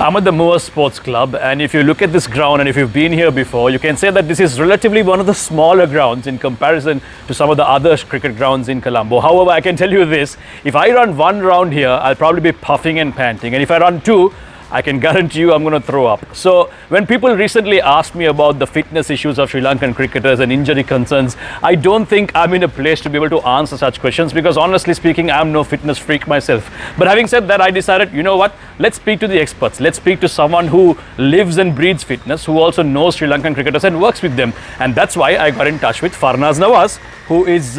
I'm at the Moors Sports Club, and if you look at this ground and if you've been here before, you can say that this is relatively one of the smaller grounds in comparison to some of the other cricket grounds in Colombo. However, I can tell you this, if I run one round here, I'll probably be puffing and panting, and if I run two, I can guarantee you I'm going to throw up. So when people recently asked me about the fitness issues of Sri Lankan cricketers and injury concerns, I don't think I'm in a place to be able to answer such questions because honestly speaking, I'm no fitness freak myself. But having said that, I decided, you know what, let's speak to the experts. Let's speak to someone who lives and breathes fitness, who also knows Sri Lankan cricketers and works with them. And that's why I got in touch with Farnaz Nawaz, who is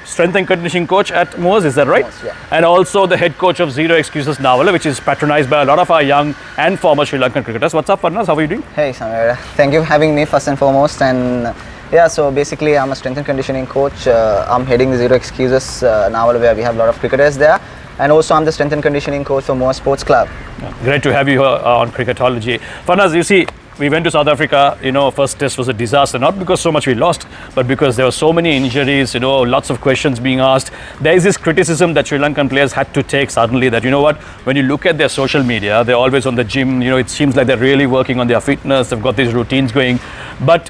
strength and conditioning coach at Moors, is that right? Moors, yeah. And also the head coach of Zero Excuses Navala, which is patronized by a lot of our young and former Sri Lankan cricketers. What's up, Farnaz? How are you doing? Hey, Samir. Thank you for having me first and foremost. And yeah, so basically I'm a strength and conditioning coach. I'm heading the Zero Excuses Navala, where we have a lot of cricketers there. And also I'm the strength and conditioning coach for Moors Sports Club. Yeah, great to have you here on Cricketology. Farnaz, you see, we went to South Africa, first test was a disaster, not because so much we lost, but because there were so many injuries, lots of questions being asked. There is this criticism that Sri Lankan players had to take suddenly that, when you look at their social media, they're always on the gym, it seems like they're really working on their fitness, they've got these routines going. But,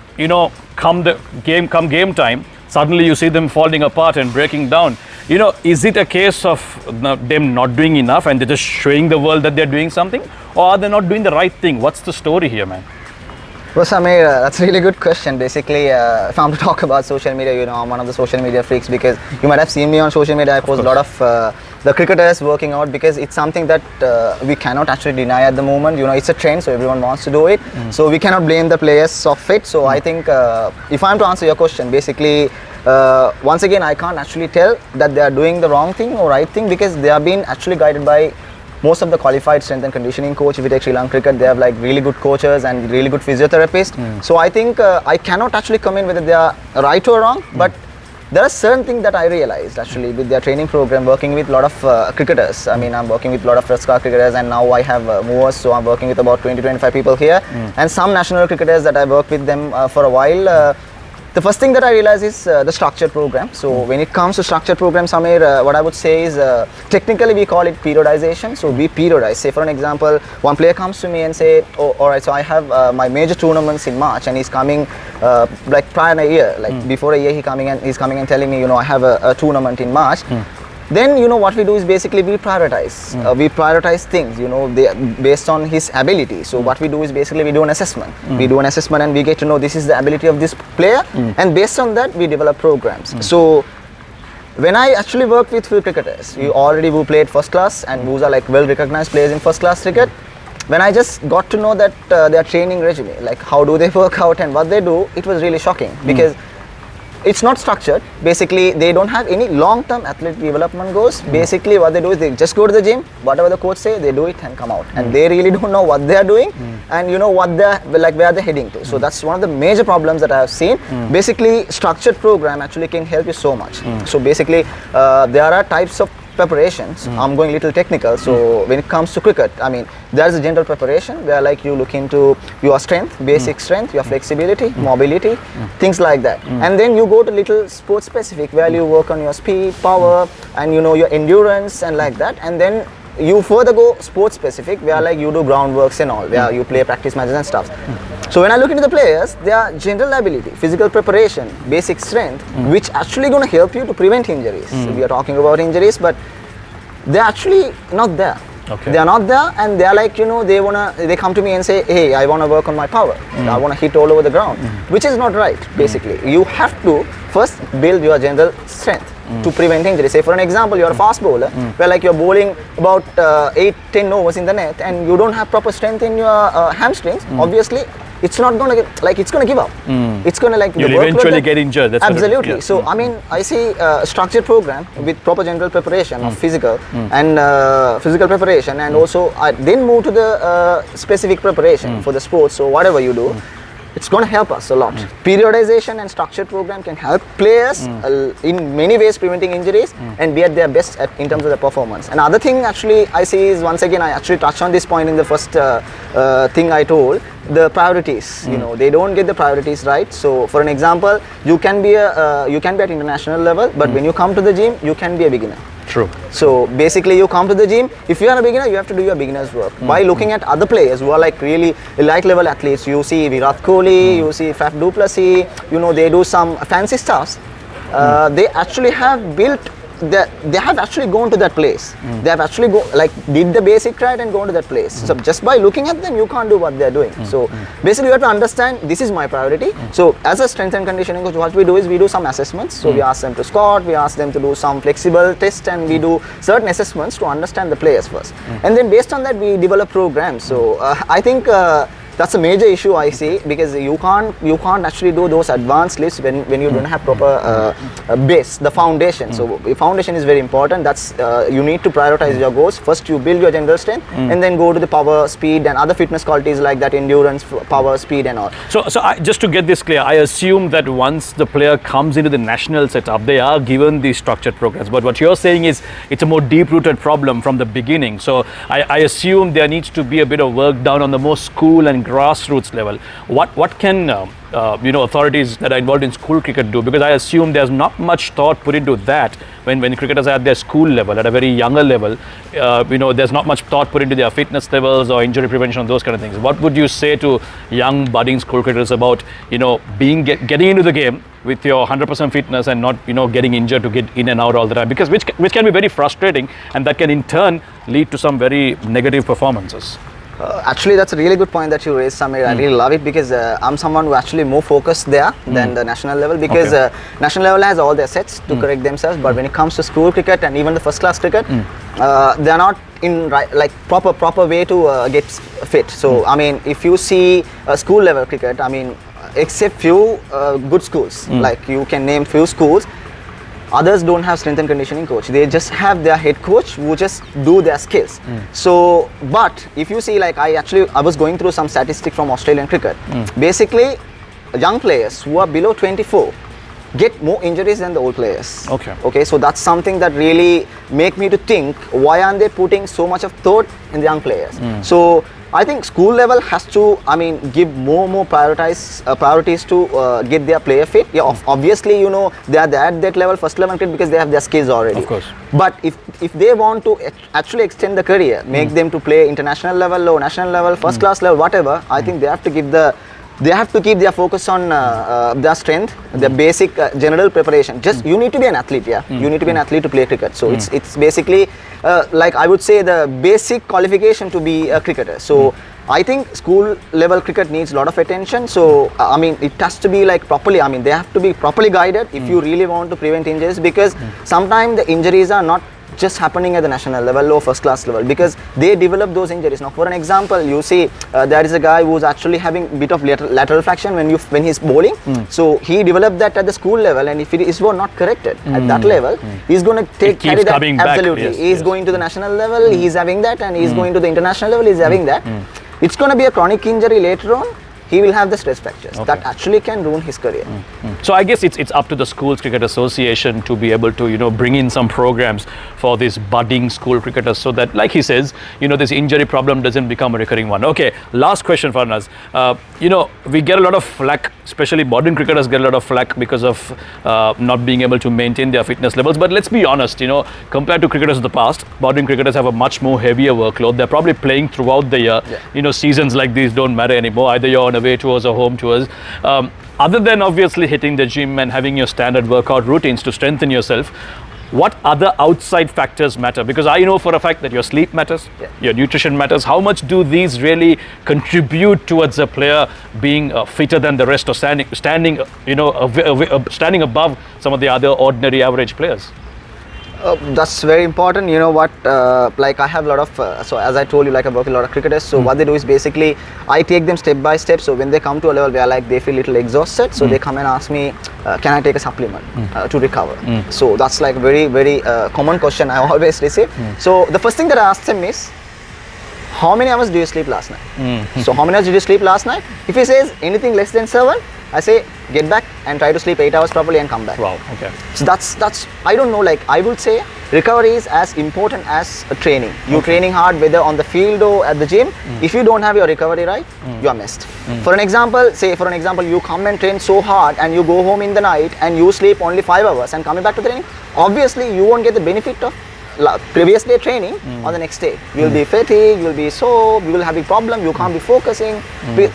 come game time, suddenly you see them falling apart and breaking down. Is it a case of them not doing enough and they're just showing the world that they're doing something? Or are they not doing the right thing? What's the story here, man? Well, Samir, that's a really good question. Basically, if I'm to talk about social media, I'm one of the social media freaks because you might have seen me on social media. I post a lot of the cricketers working out because it's something that we cannot actually deny at the moment. It's a trend, so everyone wants to do it. So we cannot blame the players of it. So I think if I'm to answer your question, basically, once again, I can't actually tell that they are doing the wrong thing or right thing because they are being actually guided by most of the qualified strength and conditioning coach. If you take Sri Lankan cricket, they have like really good coaches and really good physiotherapists. So I think I cannot actually come in whether they are right or wrong, but there are certain things that I realized actually with their training program, working with a lot of cricketers. I mean, I'm working with a lot of first class cricketers, and now I have Moors, so I'm working with about 20-25 people here, and some national cricketers that I worked with them for a while. The first thing that I realized is the structured program. So when it comes to structured program, Samir, what I would say is technically we call it periodization. So we periodize. Say for an example, one player comes to me and say, oh, all right, so I have my major tournaments in March, and he's coming like prior a year, like before a year he's coming and telling me, I have a tournament in March. Then what we do is basically we prioritize. We prioritize things, based on his ability. So what we do is basically we do an assessment. We do an assessment and we get to know this is the ability of this player, and based on that we develop programs. So when I actually work with few cricketers, who played first class and who are like well recognized players in first class cricket, when I just got to know that their training regime, like how do they work out and what they do, it was really shocking because it's not structured. Basically, they don't have any long-term athletic development goals. Basically, what they do is they just go to the gym, whatever the coach say, they do it and come out. And they really don't know what they are doing and what they're like, where they're heading to. So that's one of the major problems that I have seen. Basically, structured program actually can help you so much. So basically, there are types of preparations. I'm going a little technical. So when it comes to cricket, I mean, there's a general preparation where like you look into your strength, basic strength, your flexibility, mobility, things like that. And then you go to little sport specific where you work on your speed, power, and your endurance and like that. And then you further go sport specific where like you do groundworks and all, where you play practice matches and stuff. So when I look into the players, their general ability, physical preparation, basic strength, which actually going to help you to prevent injuries. We are talking about injuries, but they're actually not there. Okay. They are not there, and they are like, they come to me and say, hey, I want to work on my power. I want to hit all over the ground, which is not right, basically. You have to first build your general strength to prevent injury. Say for an example, you're a fast bowler, where like you're bowling about 8-10 overs in the net, and you don't have proper strength in your hamstrings, obviously, it's not going to it's going to give up. It's going to like you'll eventually get injured. That's absolutely. So I mean, I see a structured program with proper general preparation of physical and physical preparation, and also I then move to the specific preparation for the sports. So whatever you do, it's going to help us a lot. Periodization and structured program can help players in many ways preventing injuries and be at their best in terms of their performance. Another thing actually I see is, once again, I actually touched on this point in the first thing I told, the priorities. They don't get the priorities right. So for an example, you can be at international level, but when you come to the gym, you can be a beginner. True. So basically you come to the gym, if you are a beginner, you have to do your beginner's work. By looking at other players who are like really elite level athletes, you see Virat Kohli, you see Faf du Plessis, you know, they do some fancy stuffs. They actually have built, they have actually gone to that place. They have actually did the basic right and gone to that place. So just by looking at them, you can't do what they are doing. So basically you have to understand, this is my priority. So as a strength and conditioning coach, what we do is we do some assessments. So we ask them to squat, we ask them to do some flexible tests, and we do certain assessments to understand the players first. And then based on that, we develop programs. So I think that's a major issue I see, because you can't actually do those advanced lifts when you don't have proper base, the foundation. So the foundation is very important. That's you need to prioritize your goals. First you build your general strength, and then go to the power, speed, and other fitness qualities like that, endurance, power, speed, and all. So just to get this clear, I assume that once the player comes into the national setup, they are given these structured programs. But what you're saying is it's a more deep-rooted problem from the beginning. So I assume there needs to be a bit of work done on the more school and grassroots level. What can authorities that are involved in school cricket do? Because I assume there's not much thought put into that when cricketers are at their school level, at a very younger level. There's not much thought put into their fitness levels or injury prevention and those kind of things. What would you say to young budding school cricketers about getting into the game with your 100% fitness and not getting injured to get in and out all the time, because which can be very frustrating, and that can in turn lead to some very negative performances? Actually, that's a really good point that you raised, Samir. I really love it, because I'm someone who actually more focused there than the national level, because national level has all their sets to correct themselves, but when it comes to school cricket and even the first class cricket, they are not in proper way to get fit. So I mean, if you see school level cricket, I mean, except few good schools, like you can name few schools, others don't have strength and conditioning coach. They just have their head coach who just do their skills. So, but if you see, like I was going through some statistics from Australian cricket. Basically, young players who are below 24 get more injuries than the old players. Okay, so that's something that really make me to think, why aren't they putting so much of thought in the young players? So I think school level has to, give more priorities to get their player fit. Yeah, obviously, they are at that level, first level cricket, because they have their skills already. Of course. But if they want to actually extend the career, make them to play international level or national level, first class level, whatever, I think they have to keep their focus on their strength, their basic general preparation. Just you need to be an athlete, you need to be an athlete to play cricket. So it's basically like I would say the basic qualification to be a cricketer. So I think school level cricket needs a lot of attention. So it has to be like properly, they have to be properly guided if you really want to prevent injuries, because sometimes the injuries are not just happening at the national level or first class level, because they develop those injuries. Now for an example, you see there is a guy who's actually having a bit of lateral flexion when he's bowling. So he developed that at the school level, and if it is not corrected at that level, he's going to carry that. Absolutely. Yes, he's going to the national level, he's having that, and he's going to the international level, he's having that. It's going to be a chronic injury later on. He will have the stress fractures that actually can ruin his career. So I guess it's up to the Schools Cricket Association to be able to bring in some programs for these budding school cricketers, so that, like he says, this injury problem doesn't become a recurring one. Okay, last question for us. We get a lot of flack, especially modern cricketers get a lot of flack because of not being able to maintain their fitness levels. But let's be honest, compared to cricketers of the past, modern cricketers have a much more heavier workload. They're probably playing throughout the year. Seasons like these don't matter anymore. Either you're on away tours or home tours. Other than obviously hitting the gym and having your standard workout routines to strengthen yourself, what other outside factors matter? Because I know for a fact that your sleep matters, your nutrition matters. How much do these really contribute towards a player being fitter than the rest, or standing above some of the other ordinary average players? That's very important. You know what, like I have a lot of, so as I told you, like I work with a lot of cricketers. So what they do is basically, I take them step by step. So when they come to a level where like they feel a little exhausted, so they come and ask me, can I take a supplement to recover? So that's like very, very common question I always receive. So the first thing that I ask them is, how many hours do you sleep last night? So how many hours did you sleep last night? If he says anything less than 7, I say get back and try to sleep 8 hours properly and come back. Wow, okay. So that's I don't know, like I would say recovery is as important as training. You're training hard, whether on the field or at the gym. If you don't have your recovery right, you are missed. For an example, you come and train so hard and you go home in the night and you sleep only 5 hours and coming back to training, obviously you won't get the benefit of previous day training on the next day. You'll be fatigued, you'll be sore, you will have a problem, you can't be focusing.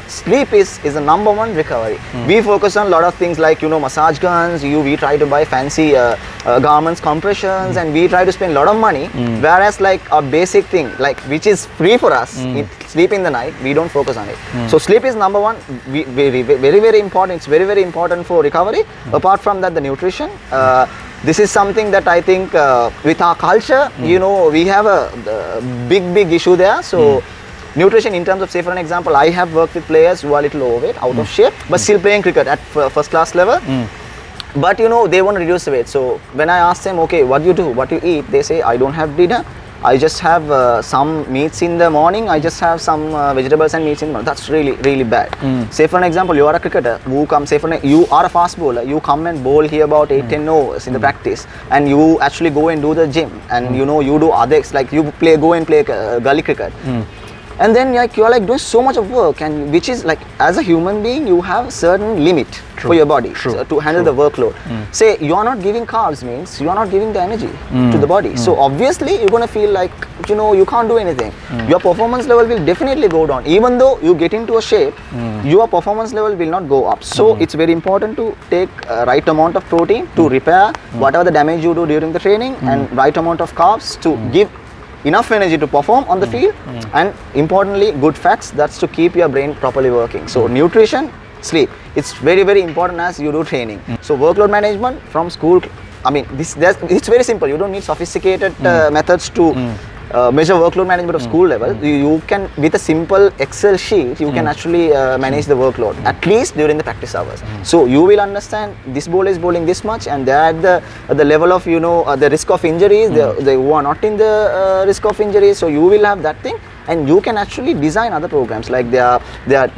Sleep is the number one recovery. We focus on a lot of things like, massage guns, we try to buy fancy garments, compressions, and we try to spend a lot of money, whereas like a basic thing, like which is free for us, sleep in the night, we don't focus on it. So sleep is number one, very, very important. It's very, very important for recovery. Apart from that, the nutrition. This is something that I think with our culture, we have a big issue there. So nutrition, in terms of, say for an example, I have worked with players who are a little overweight, out of shape, but still playing cricket at first class level. But they want to reduce the weight. So when I ask them, okay, what do you do, what do you eat, they say, I don't have dinner, I just have some meats in the morning, I just have some vegetables and meats in the morning. That's really, really bad. Say for an example, you are a cricketer who comes, you are a fast bowler, you come and bowl here about 8-10 overs in the practice, and you actually go and do the gym, and you do others, like you go and play gully cricket. And then you're like doing so much of work, and which is like, as a human being, you have certain limit for your body to handle the workload. Say you are not giving carbs means you are not giving the energy to the body. So obviously you're gonna feel like you can't do anything. Your performance level will definitely go down. Even though you get into a shape, your performance level will not go up. So it's very important to take right amount of protein to repair whatever the damage you do during the training, and right amount of carbs to give enough energy to perform on the field, and importantly good fats, that's to keep your brain properly working. So nutrition, sleep, it's very, very important as you do training. So workload management from school, I mean it's very simple. You don't need sophisticated methods to measure workload management of school level. You can, with a simple Excel sheet, you can actually manage the workload, at least during the practice hours. So you will understand this bowler is bowling this much, and they're at the level of the risk of injuries, they who are not in the risk of injuries. So you will have that thing, and you can actually design other programs like their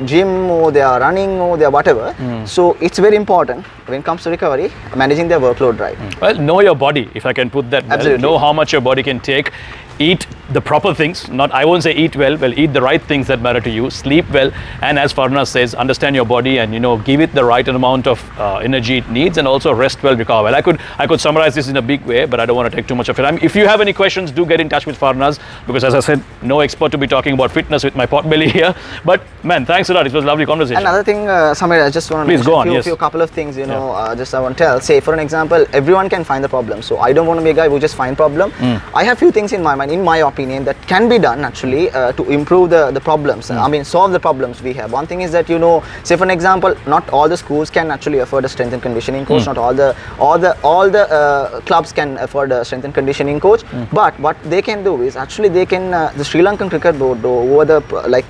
gym or their running or their whatever. So it's very important when it comes to recovery, managing their workload right. Well, know your body, if I can put that well. Absolutely. Know how much your body can take. Eat the proper things, I won't say eat well, eat the right things that matter to you, sleep well, and as Farnaz says, understand your body and give it the right amount of energy it needs, and also rest well, recover well. I could summarize this in a big way, but I don't want to take too much of your time. If you have any questions, do get in touch with Farnaz, because as I said, no expert to be talking about fitness with my pot belly here. But man, thanks a lot. It was a lovely conversation. Another thing, Samir, I just want to mention a couple of things, just I want to tell. Say for an example, everyone can find the problem. So I don't want to be a guy who just find problem. I have few things in my mind, in my opinion, that can be done actually to improve the problems. I mean, solve the problems we have. One thing is that say for an example, not all the schools can actually afford a strength and conditioning coach. Not all the clubs can afford a strength and conditioning coach. But what they can do is actually they can the Sri Lankan Cricket Board, or the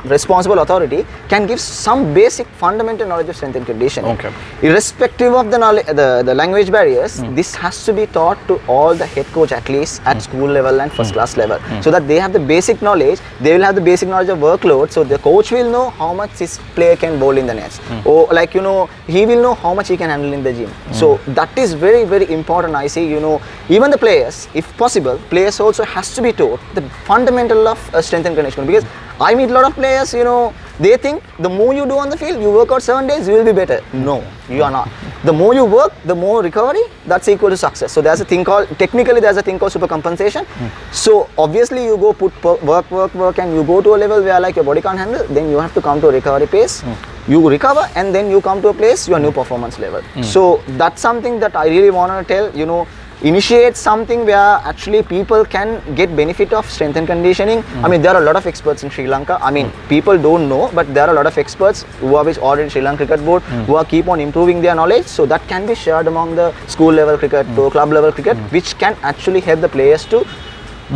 responsible authority, can give some basic fundamental knowledge of strength and conditioning. Irrespective of the knowledge, the language barriers, this has to be taught to all the head coach, at least at school level and first class level, so that they have the basic knowledge. They will have the basic knowledge of workload, so the coach will know how much his player can bowl in the nets, or he will know how much he can handle in the gym. So that is very, very important. I see, even the players, if possible, players also has to be taught the fundamental of strength and conditioning, because I meet a lot of players, they think the more you do on the field, you work out 7 days, you will be better. No, you are not. The more you work, the more recovery, that's equal to success. So there's a thing called, technically there's a thing called super compensation. So obviously you go put work, and you go to a level where like your body can't handle, then you have to come to a recovery pace. You recover, and then you come to a place, your new performance level. So that's something that I really want to tell, initiate something where actually people can get benefit of strength and conditioning. I mean, there are a lot of experts in Sri Lanka. I mean, people don't know, but there are a lot of experts who are already Sri Lanka Cricket Board, who are keep on improving their knowledge. So that can be shared among the school level cricket to club level cricket, which can actually help the players to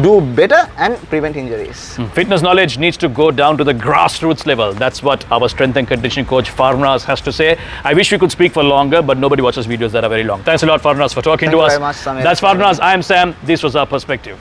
do better and prevent injuries. Fitness knowledge needs to go down to the grassroots level. That's what our strength and conditioning coach Farnaz has to say. I wish we could speak for longer, but nobody watches videos that are very long. Thanks a lot, Farnaz, for talking to us. Thank you very much, Samir. That's Farnaz. I am Sam. This was Our Perspective.